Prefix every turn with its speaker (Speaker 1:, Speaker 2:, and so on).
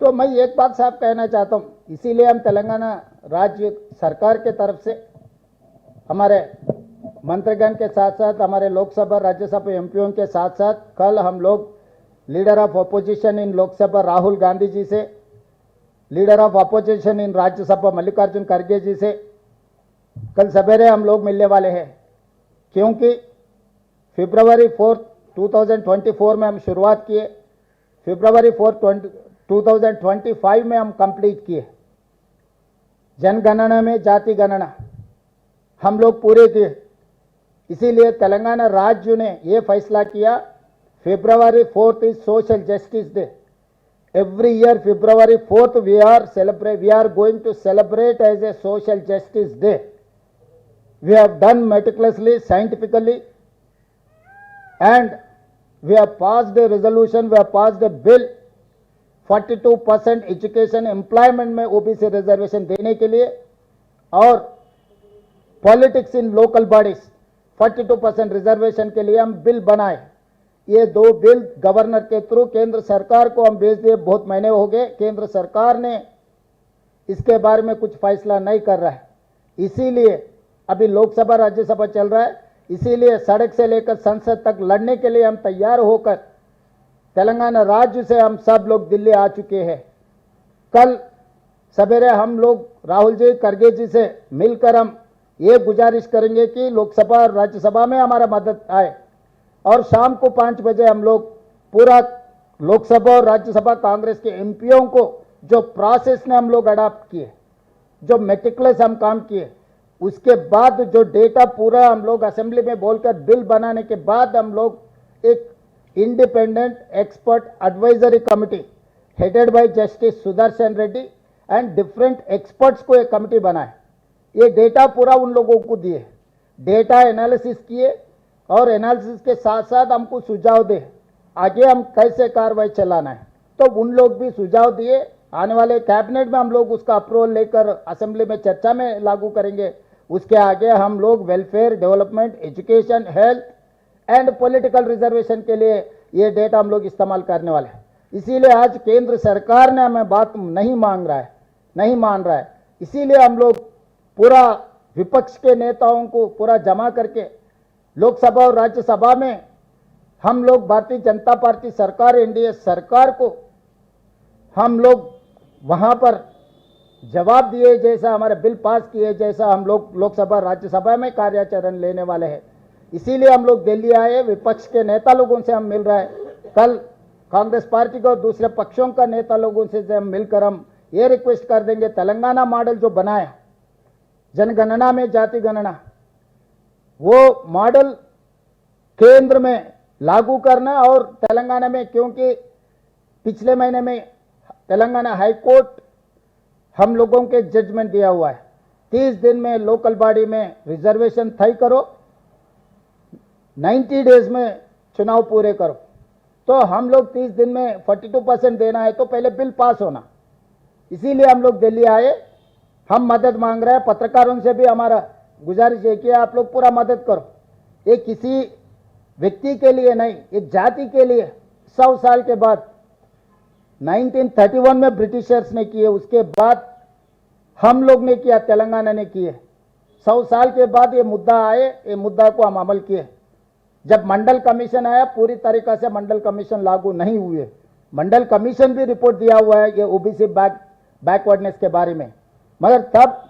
Speaker 1: तो मैं एक बात साहब कहना चाहता हूँ, इसीलिए हम तेलंगाना राज्य सरकार के तरफ से हमारे मंत्रीगण के साथ साथ हमारे लोकसभा राज्यसभा एमपीओ के साथ साथ कल हम लोग leader of opposition in Lok Sabha Rahul Gandhi ji से, leader of opposition in Rajya Sabha Mallikarjun खड़गे जी से कल सवेरे हम लोग मिलने वाले हैं, क्योंकि फरवरी 4, 2024 में हम शुरुआत किए, फरवरी 4, 2025 में हम कंप्लीट किए। जनगणना में जाति गणना हम लोग पूरे किए। इसीलिए तेलंगाना राज्य ने ये फैसला किया, फरवरी 4 is social justice day. Every year February 4th we are going to celebrate as a social justice day. We have done meticulously, scientifically, and we have passed a resolution, we have passed a bill 42% education employment में OBC reservation देने के लिए, और politics in local bodies 42% reservation के लिए हम bill बनाए। ये दो बिल गवर्नर के थ्रू केंद्र सरकार को हम भेज दिए, बहुत महीने हो गए, केंद्र सरकार ने इसके बारे में कुछ फैसला नहीं कर रहा है। इसीलिए अभी लोकसभा राज्यसभा चल रहा है, इसीलिए सड़क से लेकर संसद तक लड़ने के लिए हम तैयार होकर तेलंगाना राज्य से हम सब लोग दिल्ली आ चुके हैं। कल सवेरे हम लोग राहुल जी खड़गे जी से मिलकर हम ये गुजारिश करेंगे कि लोकसभा और राज्यसभा में हमारा मदद आए, और शाम को 5 बजे हम लोग पूरा लोकसभा और राज्यसभा कांग्रेस के एमपीओ को जो प्रोसेस ने हम लोग अडॉप्ट किए, जो मेटिकुलस हम काम किए, उसके बाद जो डेटा पूरा हम लोग असेंबली में बोलकर बिल बनाने के बाद हम लोग एक independent expert advisory committee headed by justice Sudarshan Reddy and different experts को एक कमिटी बनाए। ये डेटा पूरा उन लोगों को दिए, डेटा एनालिसिस किए, और एनालिसिस के साथ साथ हमको सुझाव दे आगे हम कैसे कार्रवाई चलाना है। तो उन लोग भी सुझाव दिए, आने वाले कैबिनेट में हम लोग उसका अप्रूवल लेकर असेंबली में चर्चा में लागू करेंगे। उसके आगे हम लोग welfare, development, education, health and political reservation के लिए ये डेटा हम लोग इस्तेमाल करने वाले हैं। इसीलिए आज केंद्र सरकार ने हमें बात नहीं मान रहा है। इसीलिए हम लोग पूरा विपक्ष के नेताओं को पूरा जमा करके लोकसभा और राज्यसभा में हम लोग भारतीय जनता पार्टी सरकार, एनडीए सरकार को हम लोग वहां पर जवाब दिए जैसा, हमारे बिल पास किए जैसा हम लोग लोकसभा राज्यसभा में कार्याचरण लेने वाले हैं। इसीलिए हम लोग दिल्ली आए, विपक्ष के नेता लोगों से हम मिल रहे हैं। कल कांग्रेस पार्टी को और दूसरे पक्षों का नेता लोगों से हम मिलकर हम ये रिक्वेस्ट कर देंगे, तेलंगाना मॉडल जो बनाया जनगणना में जाति गणना, वो मॉडल केंद्र में लागू करना। और तेलंगाना में, क्योंकि पिछले महीने में तेलंगाना हाई कोर्ट हम लोगों के जजमेंट दिया हुआ है, 30 दिन में लोकल बॉडी में रिजर्वेशन तय करो, 90 डेज में चुनाव पूरे करो। तो हम लोग 30 दिन में 42% देना है तो पहले बिल पास होना। इसीलिए हम लोग दिल्ली आए, हम मदद मांग रहे हैं। पत्रकारों से भी हमारा गुजारिश है कि आप लोग पूरा मदद करो। ये किसी व्यक्ति के लिए नहीं, एक जाति के लिए 100 साल के बाद 1931 में ब्रिटिशर्स ने किए, उसके बाद हम लोग ने किया, तेलंगाना ने किए। 100 साल के बाद ये मुद्दा आए, ये मुद्दा को हम अमल किए। जब मंडल कमीशन आया, पूरी तरीका से मंडल कमीशन लागू नहीं हुए। मंडल कमीशन भी रिपोर्ट दिया हुआ है ये ओबीसी बैकवर्डनेस के बारे में, मगर तब